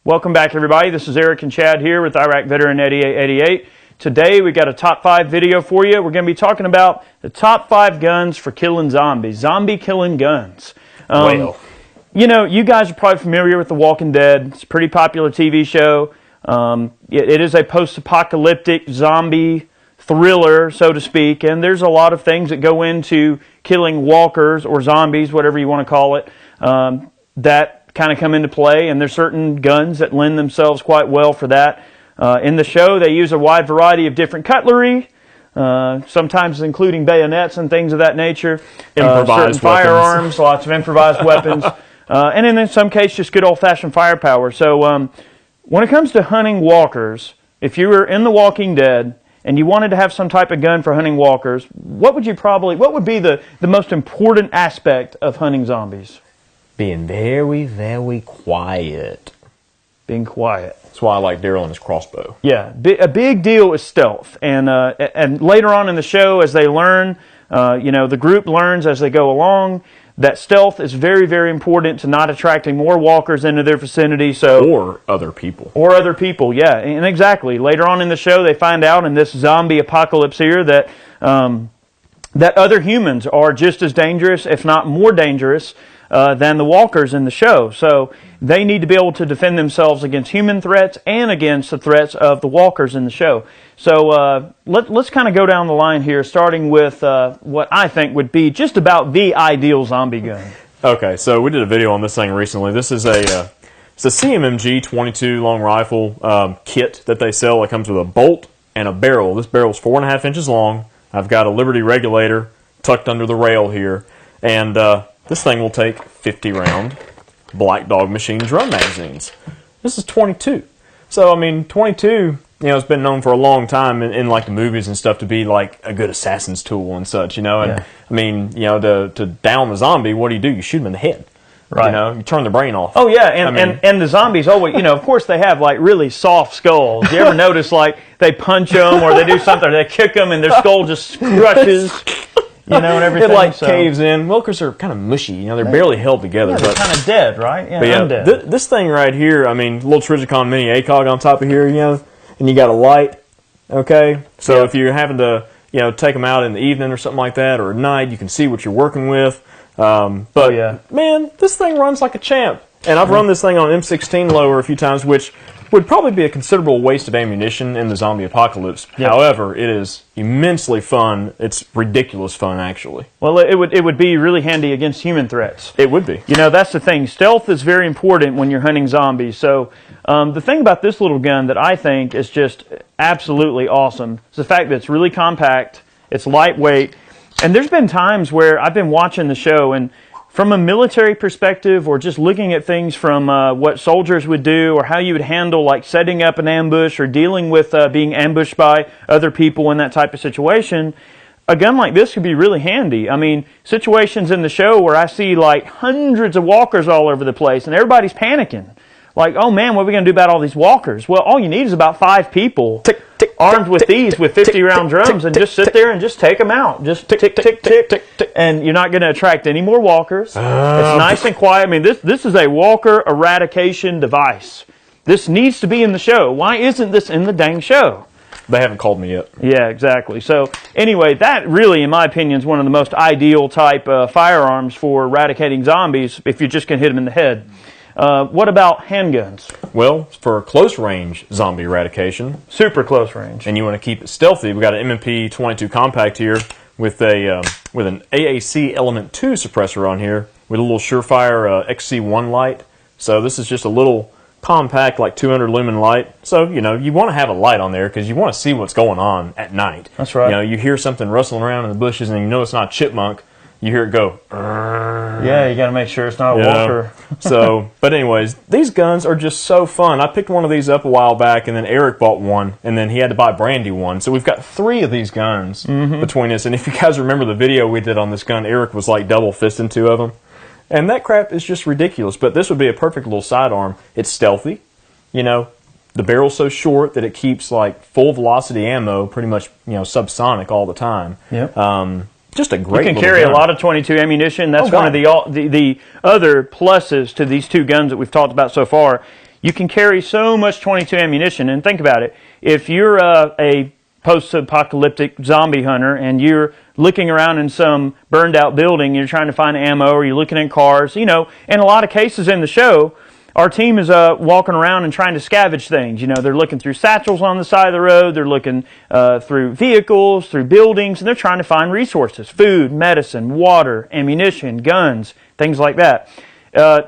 Welcome back, everybody. This is Eric and Chad here with Iraq Veteran 8888. Today we got a top 5 video for you. We're going to be talking about the top 5 guns for killing zombies, zombie killing guns. You know, you guys are probably familiar with The Walking Dead. It's a pretty popular TV show. It is a post-apocalyptic zombie thriller, so to speak, and there's a lot of things that go into killing walkers or zombies, whatever you want to call it, that kind of come into play, and there's certain guns that lend themselves quite well for that. In the show, they use a wide variety of different cutlery, sometimes including bayonets and things of that nature. Certain firearms, lots of improvised weapons, and in some cases, just good old-fashioned firepower. So when it comes to hunting walkers, if you were in The Walking Dead and you wanted to have some type of gun for hunting walkers, what would be the most important aspect of hunting zombies? Being very, very quiet. Being quiet. That's why I like Daryl and his crossbow. Yeah, a big deal is stealth. And later on in the show, as they learn, the group learns as they go along that stealth is very, very important to not attracting more walkers into their vicinity. Or other people. Or other people, yeah. And exactly. Later on in the show, they find out in this zombie apocalypse here that other humans are just as dangerous, if not more dangerous, than the walkers in the show. So they need to be able to defend themselves against human threats and against the threats of the walkers in the show. So let's kind of go down the line here, starting with what I think would be just about the ideal zombie gun. Okay, so we did a video on this thing recently. This is it's a CMMG 22 long rifle kit that they sell. It comes with a bolt and a barrel. This barrel is 4.5 inches long. I've got a Liberty regulator tucked under the rail here, and this thing will take 50-round Black Dog machine drum magazines. This is 22. So, I mean, 22, it's been known for a long time in like the movies and stuff to be like a good assassin's tool and such, And, yeah. I mean, to down the zombie, what do? You shoot him in the head. Right. You turn the brain off. Oh, yeah, and the zombies always, of course they have like really soft skulls. You ever notice like they punch them or they do something, or they kick them and their skull just crushes. And everything. It caves in. Milkers are kind of mushy. They're barely held together. Yeah, they're kind of dead, right? Yeah, undead. This thing right here, I mean, little Trijicon Mini ACOG on top of here, and you got a light. Okay, so if you're having to, take them out in the evening or something like that, or at night, you can see what you're working with. Man, this thing runs like a champ. And I've run this thing on an M16 lower a few times, which would probably be a considerable waste of ammunition in the zombie apocalypse. Yep. However, it is immensely fun. It's ridiculous fun, actually. Well, it would be really handy against human threats. It would be. That's the thing. Stealth is very important when you're hunting zombies. So the thing about this little gun that I think is just absolutely awesome is the fact that it's really compact, it's lightweight, and there's been times where I've been watching the show, and from a military perspective, or just looking at things from what soldiers would do, or how you would handle like setting up an ambush or dealing with being ambushed by other people in that type of situation, a gun like this could be really handy. I mean, situations in the show where I see like hundreds of walkers all over the place and everybody's panicking. Like, oh man, what are we going to do about all these walkers? Well, all you need is about 5 people armed with these with 50-round drums and just sit there and just take them out. Just tick, tick, tick, tick, tick, tick. And you're not going to attract any more walkers. It's nice and quiet. I mean, this is a walker eradication device. This needs to be in the show. Why isn't this in the dang show? They haven't called me yet. Yeah, exactly. So anyway, that really, in my opinion, is one of the most ideal type firearms for eradicating zombies if you just can hit them in the head. What about handguns? Well, for close range zombie eradication, super close range, and you want to keep it stealthy, we got an M&P 22 compact here with an AAC Element 2 suppressor on here with a little Surefire XC1 light. So this is just a little compact, like 200 lumen light. So you want to have a light on there because you want to see what's going on at night. That's right. You hear something rustling around in the bushes, and it's not a chipmunk. You hear it go. Yeah, you got to make sure it's not a walker. But anyways, these guns are just so fun. I picked one of these up a while back, and then Eric bought one, and then he had to buy Brandy one. So we've got 3 of these guns between us. And if you guys remember the video we did on this gun, Eric was like double fisting 2 of them. And that crap is just ridiculous. But this would be a perfect little sidearm. It's stealthy. The barrel's so short that it keeps like full velocity ammo, pretty much subsonic all the time. Yep. Just a great. You can carry a lot of 22 ammunition. That's one of the other pluses to these 2 guns that we've talked about so far. you can carry so much 22 ammunition. And think about it. If you're a post-apocalyptic zombie hunter and you're looking around in some burned out building, you're trying to find ammo, or you're looking in cars, in a lot of cases in the show, our team is walking around and trying to scavenge things. They're looking through satchels on the side of the road, they're looking through vehicles, through buildings, and they're trying to find resources: food, medicine, water, ammunition, guns, things like that.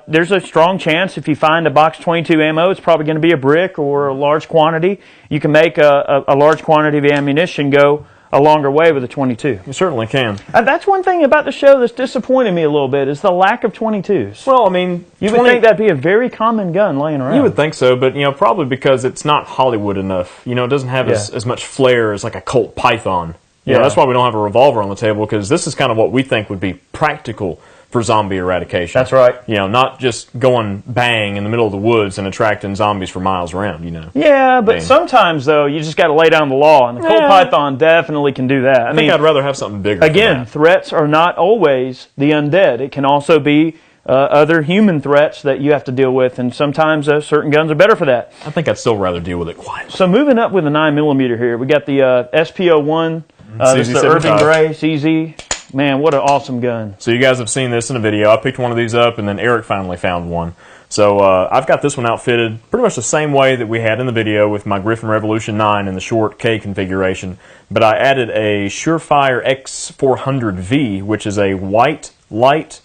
There's a strong chance if you find a box 22 ammo, it's probably going to be a brick or a large quantity. You can make a large quantity of ammunition go a longer way with a 22. You certainly can. That's one thing about the show that's disappointed me a little bit, is the lack of 22s. Well, I mean, you would think that'd be a very common gun laying around. You would think so, but probably because it's not Hollywood enough. It doesn't have as much flair as like a Colt Python. That's why we don't have a revolver on the table, because this is kind of what we think would be practical for zombie eradication. That's right. Not just going bang in the middle of the woods and attracting zombies for miles around, Yeah, but sometimes, though, you just got to lay down the law, and the Colt Python definitely can do that. I think I'd rather have something bigger. Again, threats are not always the undead. It can also be other human threats that you have to deal with, and sometimes certain guns are better for that. I think I'd still rather deal with it quietly. So moving up with the 9mm here, we got the SP01, this is the Irving Gray CZ. Man, what an awesome gun. So you guys have seen this in a video. I picked one of these up, and then Eric finally found one. So I've got this one outfitted pretty much the same way that we had in the video with my Griffin Revolution 9 in the short K configuration. But I added a Surefire X400V, which is a white light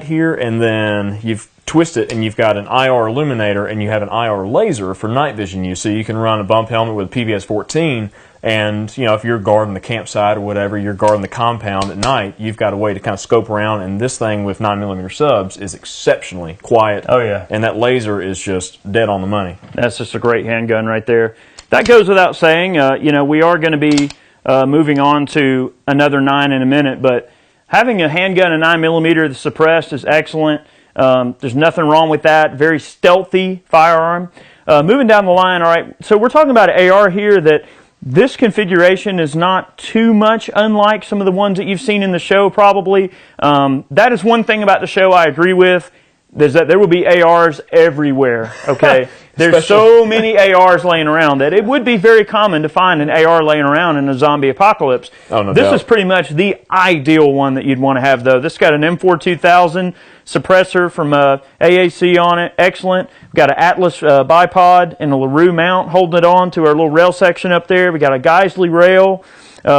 here, and then you've twist it and you've got an IR illuminator and you have an IR laser for night vision use. So you can run a bump helmet with a PVS-14, and if you're guarding the campsite or whatever, you're guarding the compound at night, you've got a way to kind of scope around, and this thing with 9mm subs is exceptionally quiet. Oh yeah. And that laser is just dead on the money. That's just a great handgun right there. That goes without saying. We are going to be moving on to another 9 in a minute, but having a handgun, a 9mm that's suppressed, is excellent. There's nothing wrong with that. Very stealthy firearm. Moving down the line, all right, so we're talking about an AR here that this configuration is not too much unlike some of the ones that you've seen in the show, probably. That is one thing about the show I agree with, is that there will be ARs everywhere, okay? There's so many ARs laying around that it would be very common to find an AR laying around in a zombie apocalypse. Oh, no This doubt. is pretty much the ideal one that you'd want to have, though. This got an M4 2000 suppressor from AAC on it. Excellent. We've got an Atlas bipod and a LaRue mount holding it on to our little rail section up there. We got a Geisley rail.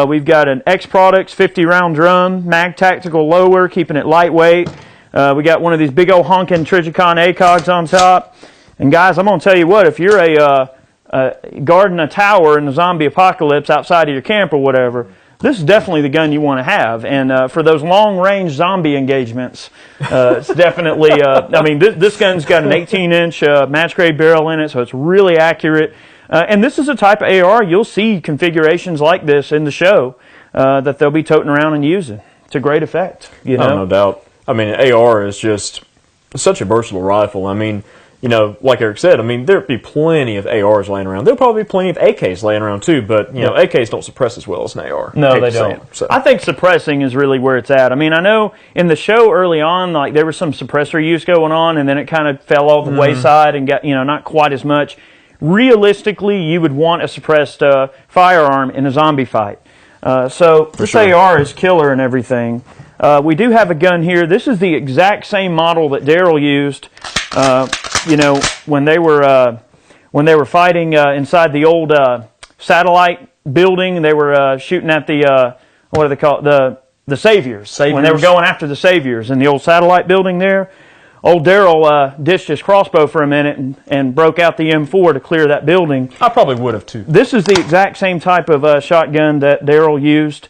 We've got an X Products 50-round drum, Mag Tactical lower, keeping it lightweight. We got one of these big old honking Trijicon ACOGs on top. And guys, I'm going to tell you what, if you're guarding a tower in the zombie apocalypse outside of your camp or whatever, this is definitely the gun you want to have. And for those long-range zombie engagements, it's definitely, this gun's got an 18-inch match-grade barrel in it, so it's really accurate. And this is a type of AR, you'll see configurations like this in the show that they'll be toting around and using to great effect. Oh, no doubt. AR is just such a versatile rifle. Like Eric said, there'd be plenty of ARs laying around. There'll probably be plenty of AKs laying around too, but, AKs don't suppress as well as an AR. No, they don't. I think suppressing is really where it's at. I know in the show early on, like, there was some suppressor use going on, and then it kind of fell off the wayside and got, not quite as much. Realistically, you would want a suppressed firearm in a zombie fight. So this AR is killer and everything. We do have a gun here. This is the exact same model that Daryl used, when they were fighting inside the old satellite building. They were shooting at the what do they call it? The Saviors. When they were going after the Saviors in the old satellite building there. Old Daryl ditched his crossbow for a minute and broke out the M4 to clear that building. I probably would have too. This is the exact same type of shotgun that Daryl used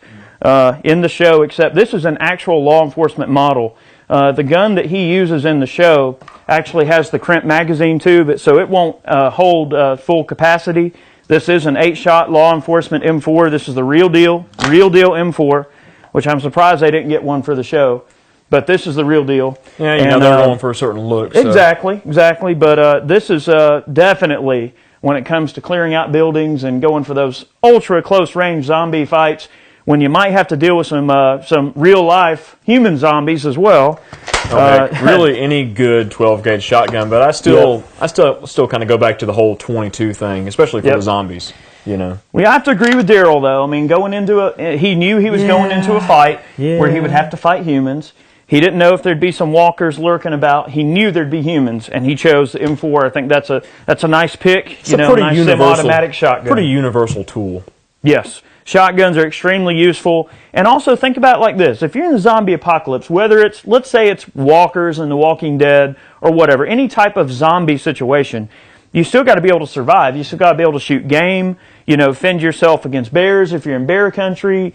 in the show, except this is an actual law enforcement model. The gun that he uses in the show actually has the crimp magazine tube, so it won't hold full capacity. This is an 8-shot law enforcement M4. This is the real deal M4, which I'm surprised they didn't get one for the show. But this is the real deal. Yeah, they're going for a certain look. So. Exactly. But this is definitely, when it comes to clearing out buildings and going for those ultra close range zombie fights, when you might have to deal with some real life human zombies as well. Really, any good 12 gauge shotgun, but I still kind of go back to the whole 22 thing, especially for the zombies. You know, we have to agree with Daryl though. I mean, he knew he was going into a fight where he would have to fight humans. He didn't know if there'd be some walkers lurking about. He knew there'd be humans, and he chose the M4. I think that's a nice pick. It's a pretty nice universal semi-automatic shotgun. Pretty universal tool. Yes. Shotguns are extremely useful. And also think about it like this. If you're in the zombie apocalypse, whether it's, let's say it's walkers in The Walking Dead or whatever, any type of zombie situation, you still got to be able to survive. You still got to be able to shoot game, fend yourself against bears if you're in bear country,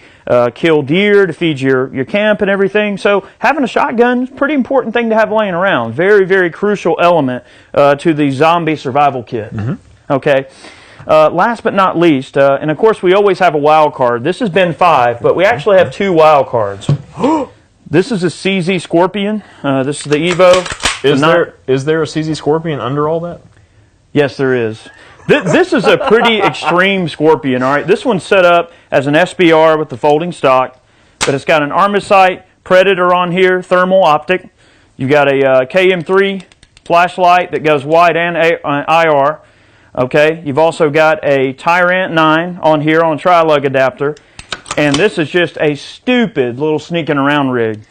kill deer to feed your camp and everything. So having a shotgun is a pretty important thing to have laying around. Very, very crucial element to the zombie survival kit. Mm-hmm. Okay. Last but not least, and of course we always have a wild card. This has been 5, but we actually have 2 wild cards. This is a CZ Scorpion. This is the Evo. Is there a CZ Scorpion under all that? Yes, there is. This is a pretty extreme Scorpion, all right? This one's set up as an SBR with the folding stock, but it's got an Armasight Predator on here, thermal optic. You've got a KM3 flashlight that goes wide and IR. Okay, you've also got a Tyrant 9 on here on a tri-lug adapter, and this is just a stupid little sneaking around rig.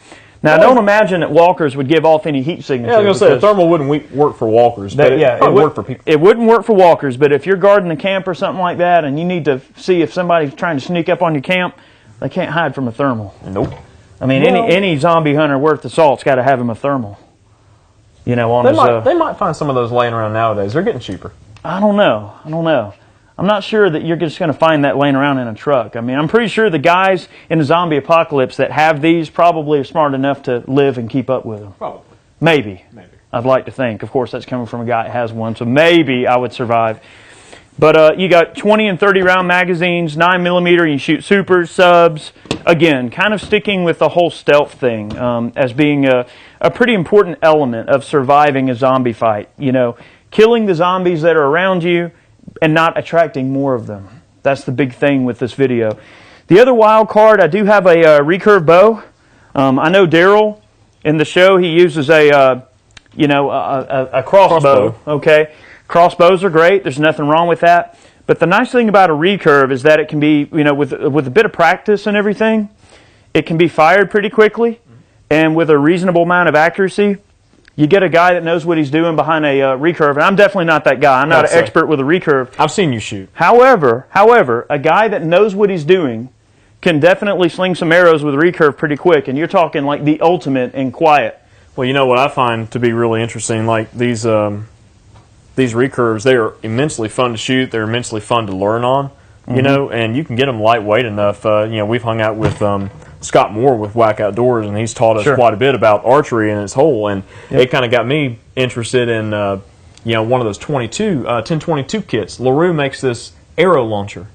Now, don't imagine that walkers would give off any heat signature. Yeah, I was going to say, the thermal wouldn't work for walkers, but it would work for people. It wouldn't work for walkers, but if you're guarding a camp or something like that, and you need to see if somebody's trying to sneak up on your camp, they can't hide from a thermal. Nope. I mean, any zombie hunter worth the salt's got to have him a thermal. They might find some of those laying around nowadays. They're getting cheaper. I don't know. I'm not sure that you're just going to find that laying around in a truck. I mean, I'm pretty sure the guys in the zombie apocalypse that have these probably are smart enough to live and keep up with them. Probably. Maybe. I'd like to think. Of course, that's coming from a guy that has one, so maybe I would survive. But you got 20 and 30 round magazines, 9mm, you shoot supers, subs. Again, kind of sticking with the whole stealth thing as being a pretty important element of surviving a zombie fight. Killing the zombies that are around you and not attracting more of them. That's the big thing with this video. The other wild card, I do have a recurve bow. I know Daryl in the show, he uses a crossbow. Okay, crossbows are great. There's nothing wrong with that. But the nice thing about a recurve is that it can be, with a bit of practice and everything, it can be fired pretty quickly, and with a reasonable amount of accuracy. You get a guy that knows what he's doing behind a recurve, and I'm definitely not that guy. I'm not an expert with a recurve. I've seen you shoot. However, a guy that knows what he's doing can definitely sling some arrows with a recurve pretty quick, and you're talking like the ultimate in quiet. Well, what I find to be really interesting, like these recurves, they are immensely fun to shoot. They're immensely fun to learn on, and you can get them lightweight enough. We've hung out with Scott Moore with Whack Outdoors, and he's taught us quite a bit about archery and its whole, and it kind of got me interested in one of those 1022 kits. LaRue makes this arrow launcher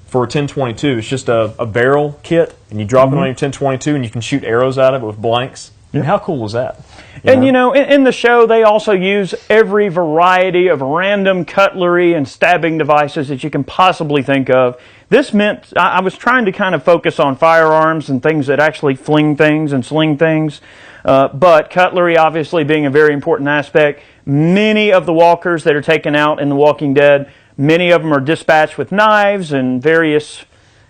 for a 1022. It's just a barrel kit, and you drop it on your 1022, and you can shoot arrows out of it with blanks. Yeah. How cool was that? And in the show, they also use every variety of random cutlery and stabbing devices that you can possibly think of. This meant I was trying to kind of focus on firearms and things that actually fling things and sling things. But cutlery obviously being a very important aspect. Many of the walkers that are taken out in The Walking Dead, many of them are dispatched with knives and various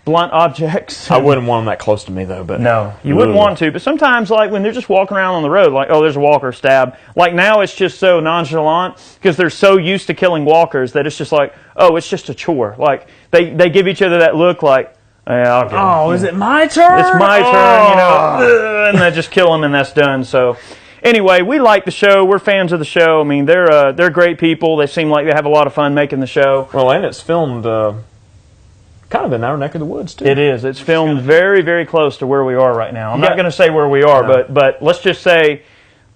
blunt objects. I wouldn't want them that close to me, though. But no, you wouldn't want to. But sometimes, like when they're just walking around on the road, like, oh, there's a walker, stab. Like now, it's just so nonchalant because they're so used to killing walkers that it's just like, oh, it's just a chore. Like they give each other that look, like, yeah, I'll get him. Oh, is it my turn? It's my turn, and they just kill them, and that's done. So. Anyway, we like the show. We're fans of the show. I mean, they're great people. They seem like they have a lot of fun making the show. Well, and it's filmed kind of in our neck of the woods, too. It is. It's filmed very, very close to where we are right now. I'm not going to say where we are, but let's just say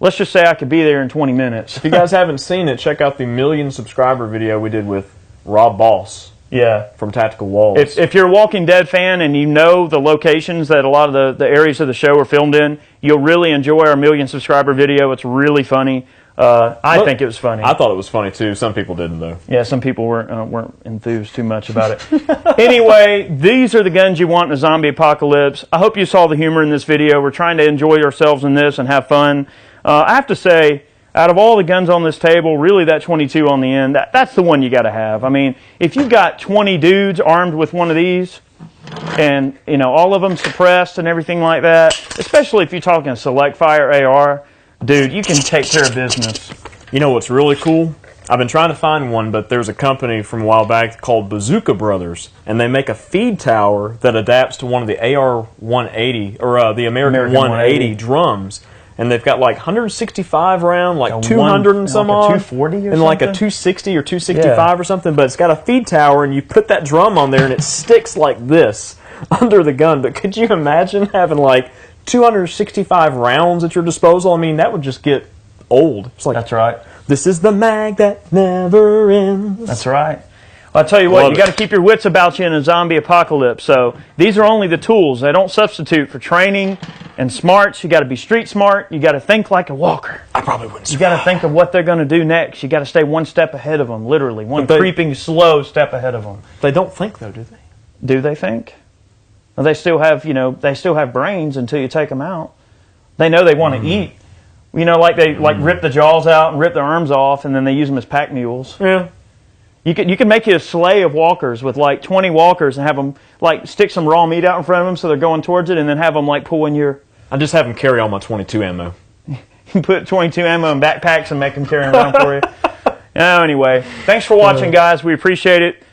I could be there in 20 minutes. If you guys haven't seen it, check out the 1 million subscriber video we did with Rob Boss. Yeah, from Tactical Walls. If you're a Walking Dead fan and you know the locations that a lot of the areas of the show are filmed in, you'll really enjoy our 1 million subscriber video. It's really funny. I think it was funny. I thought it was funny too. Some people didn't though. Yeah, some people weren't enthused too much about it. Anyway, these are the guns you want in a zombie apocalypse. I hope you saw the humor in this video. We're trying to enjoy ourselves in this and have fun. I have to say, out of all the guns on this table, really that 22 on the end, that's the one you got to have. I mean, if you've got 20 dudes armed with one of these, and all of them suppressed and everything like that, especially if you're talking a select fire AR, dude, you can take care of business. You know what's really cool? I've been trying to find one, but there's a company from a while back called Bazooka Brothers, and they make a feed tower that adapts to one of the AR-180, or the American 180 drums. And they've got like 165 round, like 200 and some odd. 240 or something? And like a 260 or 265 or something, but it's got a feed tower, and you put that drum on there, and it sticks like this under the gun. But could you imagine having like 265 rounds at your disposal? I mean, that would just get old. It's like, that's right. This is the mag that never ends. That's right. Well, I'll tell you what, you got to keep your wits about you in a zombie apocalypse. So these are only the tools. They don't substitute for training and smarts. You got to be street smart. You got to think like a walker. I probably wouldn't survive. You got to think of what they're going to do next. You got to stay one step ahead of them, literally. One creeping, slow step ahead of them. They don't think, though, do they? Do they think? Well, they still have, they still have brains until you take them out. They know they want to eat. Like they rip the jaws out and rip the arms off, and then they use them as pack mules. Yeah. You can make you a sleigh of walkers with like 20 walkers and have them like stick some raw meat out in front of them so they're going towards it, and then have them like pull in your... I just have them carry all my 22 ammo. You put 22 ammo in backpacks and make them carry them around for you. Anyway, thanks for watching, guys. We appreciate it.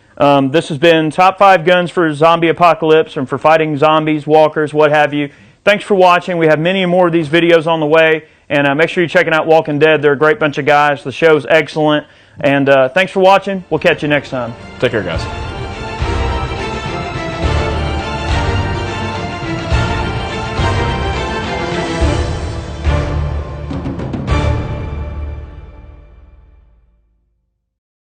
This has been Top 5 Guns for Zombie Apocalypse and for fighting zombies, walkers, what have you. Thanks for watching. We have many more of these videos on the way. And make sure you're checking out Walking Dead. They're a great bunch of guys. The show's excellent. And thanks for watching. We'll catch you next time. Take care, guys.